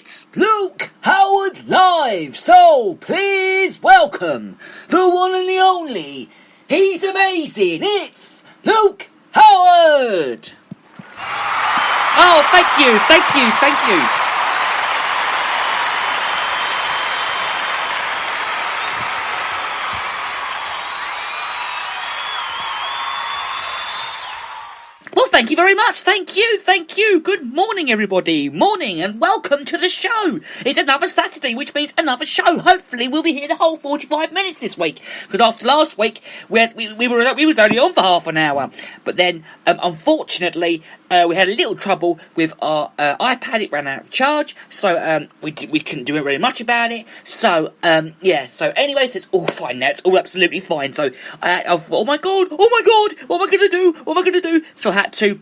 It's Luke Howard Live, so please welcome the one and the only. He's amazing. It's Luke Howard. Oh, thank you. Well, thank you very much. Thank you. Good morning, everybody. Morning, and welcome to the show. It's another Saturday, which means another show. Hopefully, we'll be here the whole 45 minutes this week. Because after last week, we was only on for half an hour. But then, unfortunately, we had a little trouble with our iPad. It ran out of charge, so we couldn't do very much about it. So So anyway, so it's all fine now. It's all absolutely fine. So I thought, oh my god, what am I gonna do? So I had to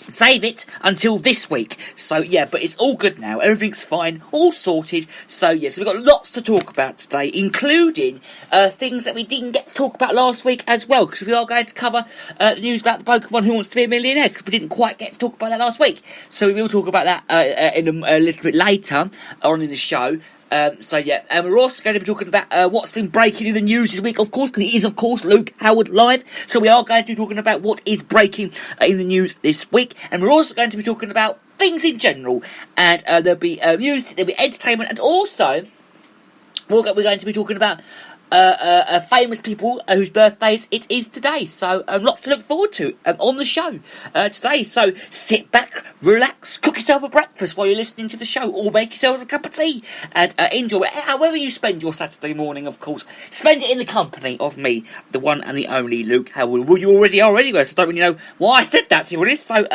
save it until this week. So yeah, but it's all good now. Everything's fine, all sorted. So yes, we've got lots to talk about today, including things that we didn't get to talk about last week as well, because we are going to cover the news about the Pokemon Who Wants to Be a Millionaire, because we didn't quite get to talk about that last week. So we will talk about that in a little bit later on in the show. And we're also going to be talking about what's been breaking in the news this week, of course, because it is, of course, Luke Howard Live. So we are going to be talking about what is breaking in the news this week, and we're also going to be talking about things in general, and there'll be news, there'll be entertainment, and also we're going to be talking about famous people whose birthdays it is today. So lots to look forward to on the show today. So sit back, relax, cook yourself a breakfast while you're listening to the show, or make yourselves a cup of tea and enjoy it. However you spend your Saturday morning, of course, spend it in the company of me, the one and the only Luke Howard. Well, you already are anyway, so I don't really know why I said that to you. So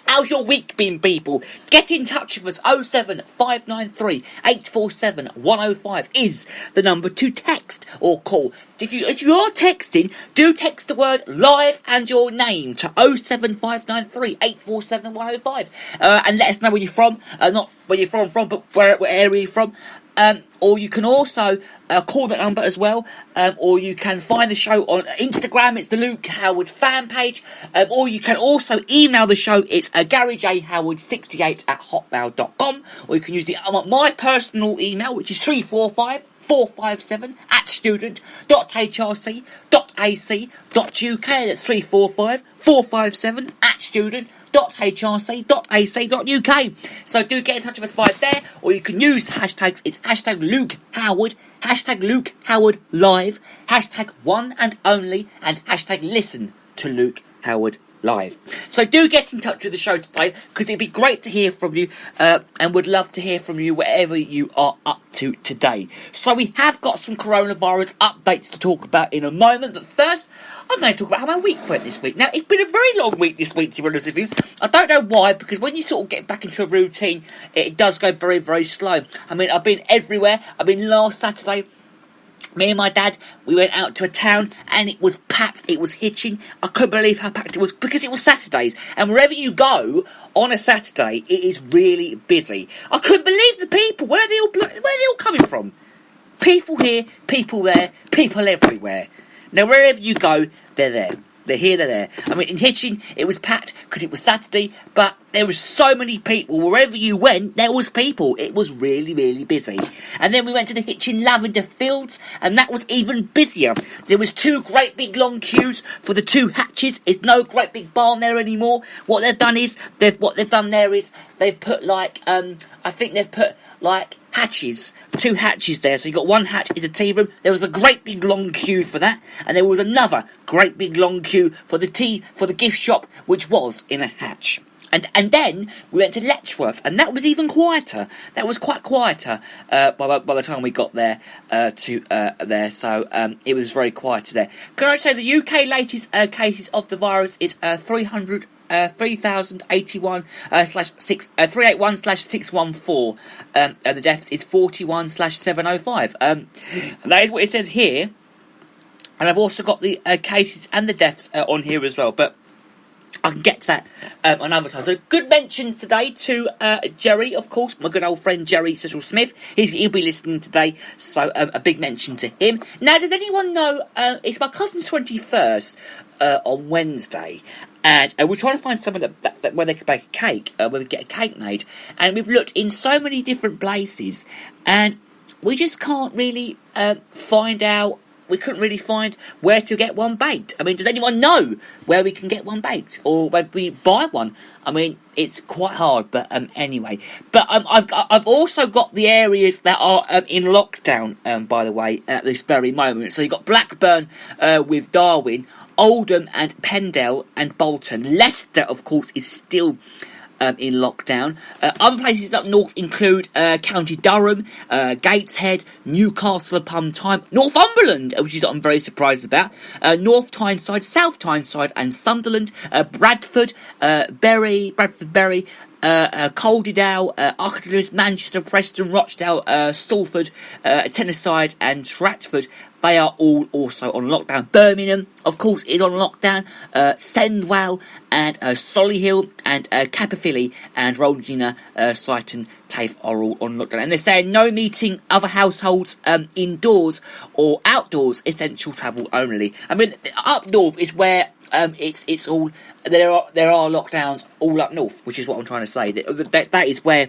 how's your week been, people? Get in touch with us. 07593 847 105 is the number to text or call. If you are texting, do text the word live and your name to 07593 847 105 and let us know where you're from. Not where you're from, but where area you're from. Or you can also call that number as well, or you can find the show on Instagram. It's the Luke Howard fan page, or you can also email the show. It's GaryJHoward68@hotmail.com, or you can use my personal email, which is 345-457@student.hrc.ac.uk. That's 345-457@student.hrc.ac.uk. So do get in touch with us via there, or you can use hashtags. It's hashtag Luke Howard, hashtag Luke Howard Live, hashtag one and only, and hashtag listen to Luke Howard Live. So do get in touch with the show today, because it'd be great to hear from you, and would love to hear from you wherever you are up to today. So we have got some coronavirus updates to talk about in a moment, but first I'm going to talk about how my week went this week. Now, it's been a very long week this week, to be honest with you. I don't know why, because when you sort of get back into a routine, it does go very, very slow. I mean, I've been everywhere. I mean, last Saturday, me and my dad, we went out to a town and it was packed, it was hitching. I couldn't believe how packed it was, because it was Saturdays. And wherever you go on a Saturday, it is really busy. I couldn't believe the people. Where are they all coming from? People here, people there, people everywhere. Now, wherever you go, they're there. They're here, they're there. I mean, in Hitchin, it was packed because it was Saturday, but there was so many people. Wherever you went, there was people. It was really, really busy. And then we went to the Hitchin Lavender Fields, and that was even busier. There was 2 great big long queues for the 2 hatches. There's no great big barn there anymore. What they've done there is they've put hatches, 2 hatches there. So you got one hatch is a tea room. There was a great big long queue for that, and there was another great big long queue for the gift shop, which was in a hatch. And then we went to Letchworth, and that was even quieter. That was quite quieter by the time we got there there. So it was very quiet there. Can I say the UK latest cases of the virus is 3081 381/614. And the deaths is 41/705. That is what it says here. And I've also got the cases and the deaths on here as well, but I can get to that another time. So good mentions today to Jerry, of course, my good old friend Jerry Cecil Smith. He'll be listening today, so a big mention to him. Now, does anyone know, it's my cousin's 21st on Wednesday, And we're trying to find somewhere that where they can bake a cake, where we get a cake made. And we've looked in so many different places, and we just can't really find out. We couldn't really find where to get one baked. I mean, does anyone know where we can get one baked, or where we buy one? I mean, it's quite hard, but anyway. But I've also got the areas that are in lockdown. By the way, at this very moment. So you've got Blackburn with Darwin, Oldham and Pendle and Bolton. Leicester, of course, is still in lockdown. Other places up north include County Durham, Gateshead, Newcastle upon Tyne, Northumberland, which is what I'm very surprised about, North Tyneside, South Tyneside and Sunderland, Bradford, Bradford Bury, Calderdale, Archdale, Manchester, Preston, Rochdale, Salford, Tennesside and Stratford. They are all also on lockdown. Birmingham, of course, is on lockdown. Sendwell and Solihull and Caberphilly and Rolgina, Sighton, TAFE are all on lockdown. And they're saying no meeting other households indoors or outdoors, essential travel only. I mean, up north is where it's all there are lockdowns all up north, which is what I'm trying to say. That is where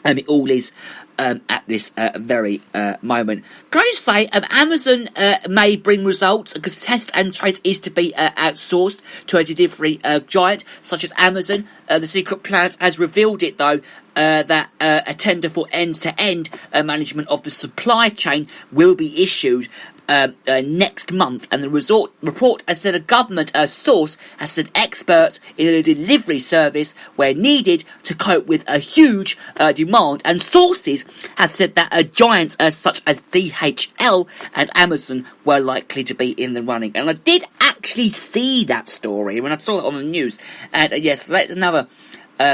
it all is at this very moment. Can I just say, Amazon may bring results because test and trace is to be outsourced to a delivery giant such as Amazon. The Secret Plans has revealed it though. That a tender for end-to-end management of the supply chain will be issued next month, and the report has said a government source has said experts in a delivery service where needed to cope with a huge demand, and sources have said that giants such as DHL and Amazon were likely to be in the running. And I did actually see that story when I saw it on the news, and yes, that's another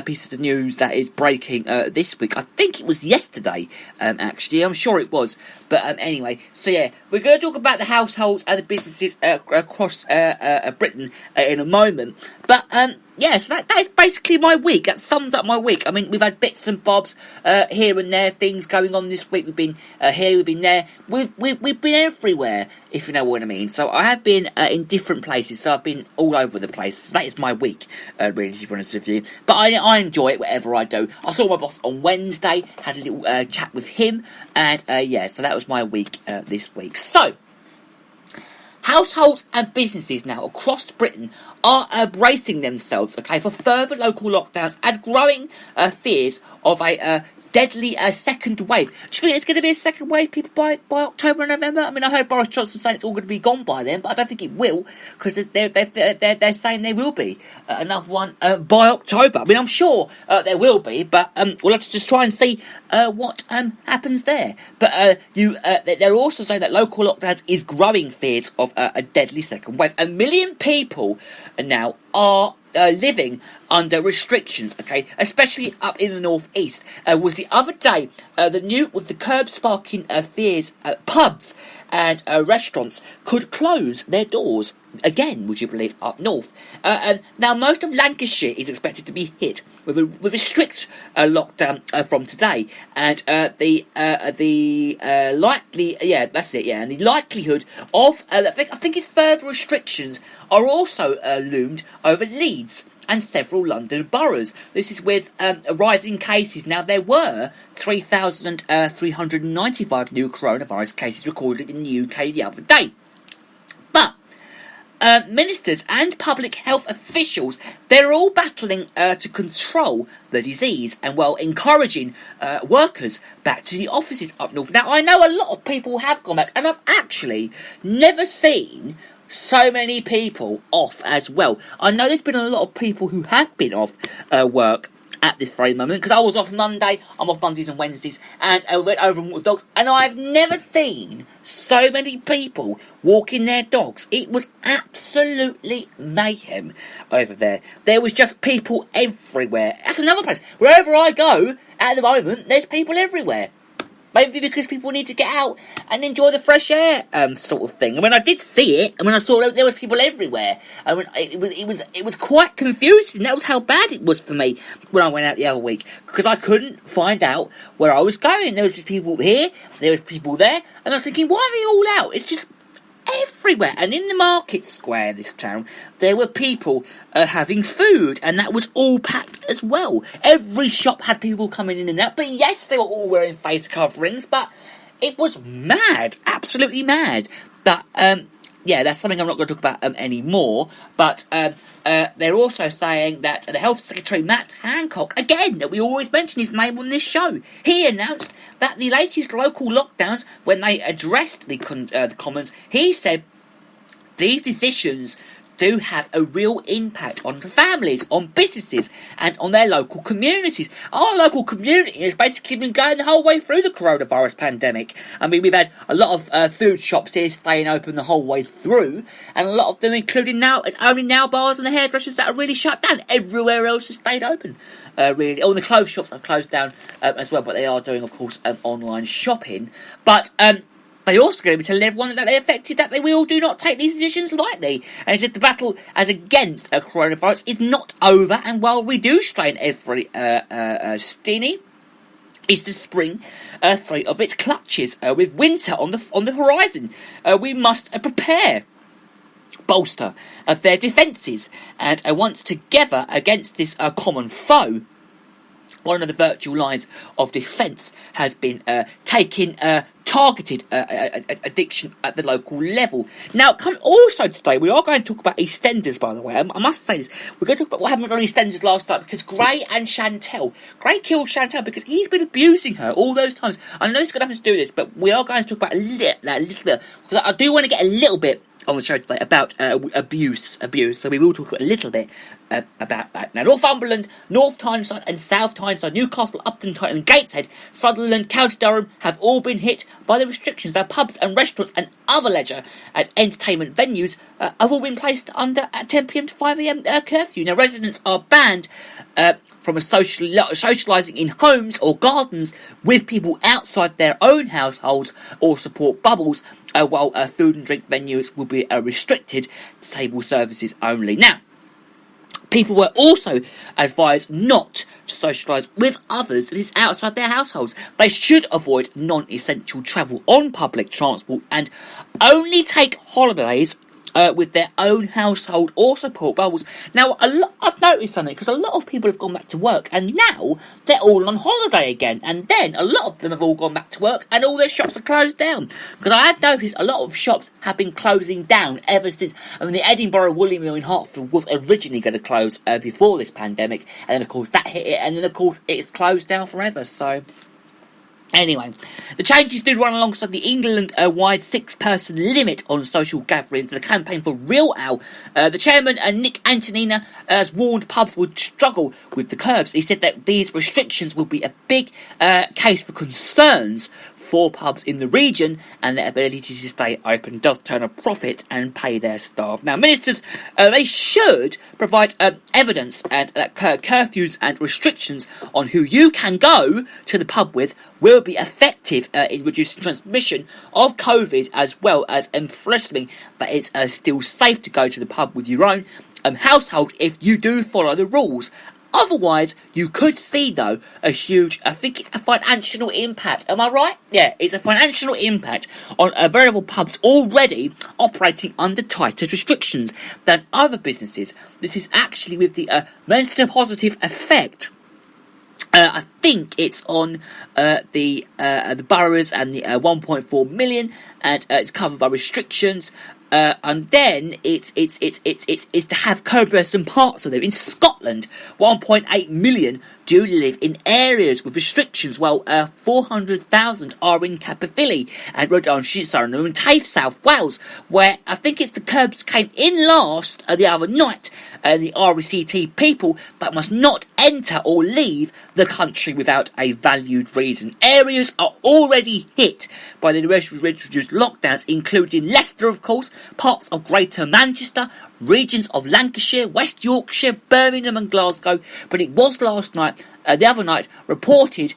piece of news that is breaking this week. I think it was yesterday, actually. I'm sure it was. But anyway, so yeah, we're going to talk about the households and the businesses across Britain in a moment. But yeah, so that is basically my week. That sums up my week. I mean, we've had bits and bobs here and there, things going on this week. We've been here, we've been there. We've been everywhere, if you know what I mean. So I have been in different places. So I've been all over the place. So that is my week, really, to be honest with you. But I enjoy it, whatever I do. I saw my boss on Wednesday, had a little chat with him. And yeah, so that was my week this week. So, households and businesses now across Britain are bracing themselves, okay, for further local lockdowns as growing fears of a deadly second wave. Do you think there's going to be a second wave, people, by October and November? I mean, I heard Boris Johnson saying it's all going to be gone by then, but I don't think it will, because they're saying there will be another one by October. I mean, I'm sure there will be, but we'll have to just try and see what happens there. But they're also saying that local lockdowns is growing fears of a deadly second wave. 1 million people now are living under restrictions, okay, especially up in the northeast. Was the other day with the curb sparking fears, pubs and restaurants could close their doors again, would you believe, up north. And now most of Lancashire is expected to be hit with a strict lockdown from today, and the likelihood of I think it's further restrictions are also loomed over Leeds and several London boroughs. This is with rising cases. Now, there were 3,395 new coronavirus cases recorded in the UK the other day. But ministers and public health officials, they're all battling to control the disease and, well, encouraging workers back to the offices up north. Now, I know a lot of people have gone back, and I've actually never seen so many people off as well. I know there's been a lot of people who have been off work at this very moment, because I was off Monday. I'm off Mondays and Wednesdays, and I went over and walked the dogs, and I've never seen so many people walking their dogs. It was absolutely mayhem over there. There was just people everywhere. That's another place. Wherever I go at the moment, there's people everywhere. Maybe because people need to get out and enjoy the fresh air, sort of thing. I mean, I did see it. I mean, I saw there was people everywhere. I mean, it was quite confusing. That was how bad it was for me when I went out the other week, because I couldn't find out where I was going. There was just people here, there was people there, and I was thinking, why are they all out? It's just everywhere. And in the market square, this town, there were people having food, and that was all packed as well. Every shop had people coming in and out, but yes, they were all wearing face coverings, but it was mad, absolutely mad. But yeah, that's something I'm not going to talk about anymore. But they're also saying that the Health Secretary, Matt Hancock, again, we always mention his name on this show, he announced that the latest local lockdowns, when they addressed the Commons, he said these decisions do have a real impact on the families, on businesses, and on their local communities. Our local community has basically been going the whole way through the coronavirus pandemic. I mean, we've had a lot of food shops here staying open the whole way through, and a lot of them, including now, it's only now bars and the hairdressers that are really shut down. Everywhere else has stayed open. Really, all the clothes shops have closed down as well, but they are doing, of course, online shopping. But they also going to be telling everyone that they're affected that they will do not take these decisions lightly. And he said the battle as against coronavirus is not over, and while we do strain every steenie, is the spring free of its clutches. With winter on the horizon, we must prepare, bolster their defences, and once together against this common foe. One of the virtual lines of defence has been taking targeted addiction at the local level. Now, also today, we are going to talk about EastEnders, by the way. I must say this. We're going to talk about what happened on EastEnders last night, because Gray and Chantel. Gray killed Chantel because he's been abusing her all those times. I know it's got nothing to do with this, but we are going to talk about a little bit, because I do want to get a little bit on the show today about abuse, so we will talk a little bit about that. Now, Northumberland, North Tyneside and South Tyneside, Newcastle, Upton, Tottenham and Gateshead, Sutherland, County Durham have all been hit by the restrictions. Our pubs and restaurants and other leisure and entertainment venues have all been placed under a 10pm to 5am curfew. Now, residents are banned from socialising in homes or gardens with people outside their own households or support bubbles, while food and drink venues will be restricted to table services only. Now, people were also advised not to socialise with others that is outside their households. They should avoid non-essential travel on public transport and only take holidays with their own household or support bubbles. Now, I've noticed something, because a lot of people have gone back to work, and now they're all on holiday again, and then a lot of them have all gone back to work, and all their shops are closed down. Because I have noticed a lot of shops have been closing down ever since. I mean, the Edinburgh Woolly Mill in Hertford was originally going to close before this pandemic, and then, of course, that hit it, and then, of course, it's closed down forever, so... Anyway, the changes did run alongside the England-wide 6-person limit on social gatherings, the campaign for Real Ale. The chairman, Nick Antonina, has warned pubs would struggle with the curbs. He said that these restrictions will be a big case for concerns for pubs in the region, and their ability to stay open does turn a profit and pay their staff. Now, ministers, they should provide evidence and that curfews and restrictions on who you can go to the pub with will be effective in reducing transmission of COVID, as well as enforcing that it's still safe to go to the pub with your own household if you do follow the rules. Otherwise, you could see, though, a huge, I think it's a financial impact. Am I right? Yeah, it's a financial impact on variable pubs already operating under tighter restrictions than other businesses. This is actually with the mental positive effect. I think it's on the boroughs and the 1.4 million, and it's covered by restrictions. And then it's to have co-resident parts of them. In Scotland, 1.8 million do live in areas with restrictions, while 400,000 are in Caerphilly and in Tafe, South Wales, where I think it's the curbs came in last the other night. The RECT people that must not enter or leave the country without a valued reason. Areas are already hit by the reduced lockdowns, including Leicester, of course, parts of Greater Manchester, regions of Lancashire, West Yorkshire, Birmingham and Glasgow. But it was last night, the other night, reported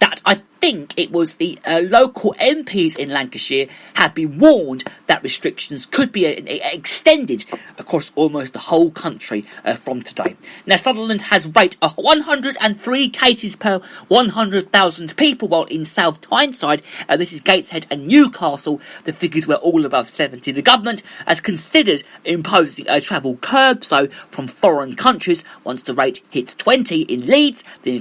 that I think it was the local MPs in Lancashire had been warned that restrictions could be extended across almost the whole country from today. Now, Sunderland has rated 103 cases per 100,000 people, while in South Tyneside, this is Gateshead and Newcastle, the figures were all above 70. The government has considered imposing a travel curb, so from foreign countries, once the rate hits 20 in Leeds, the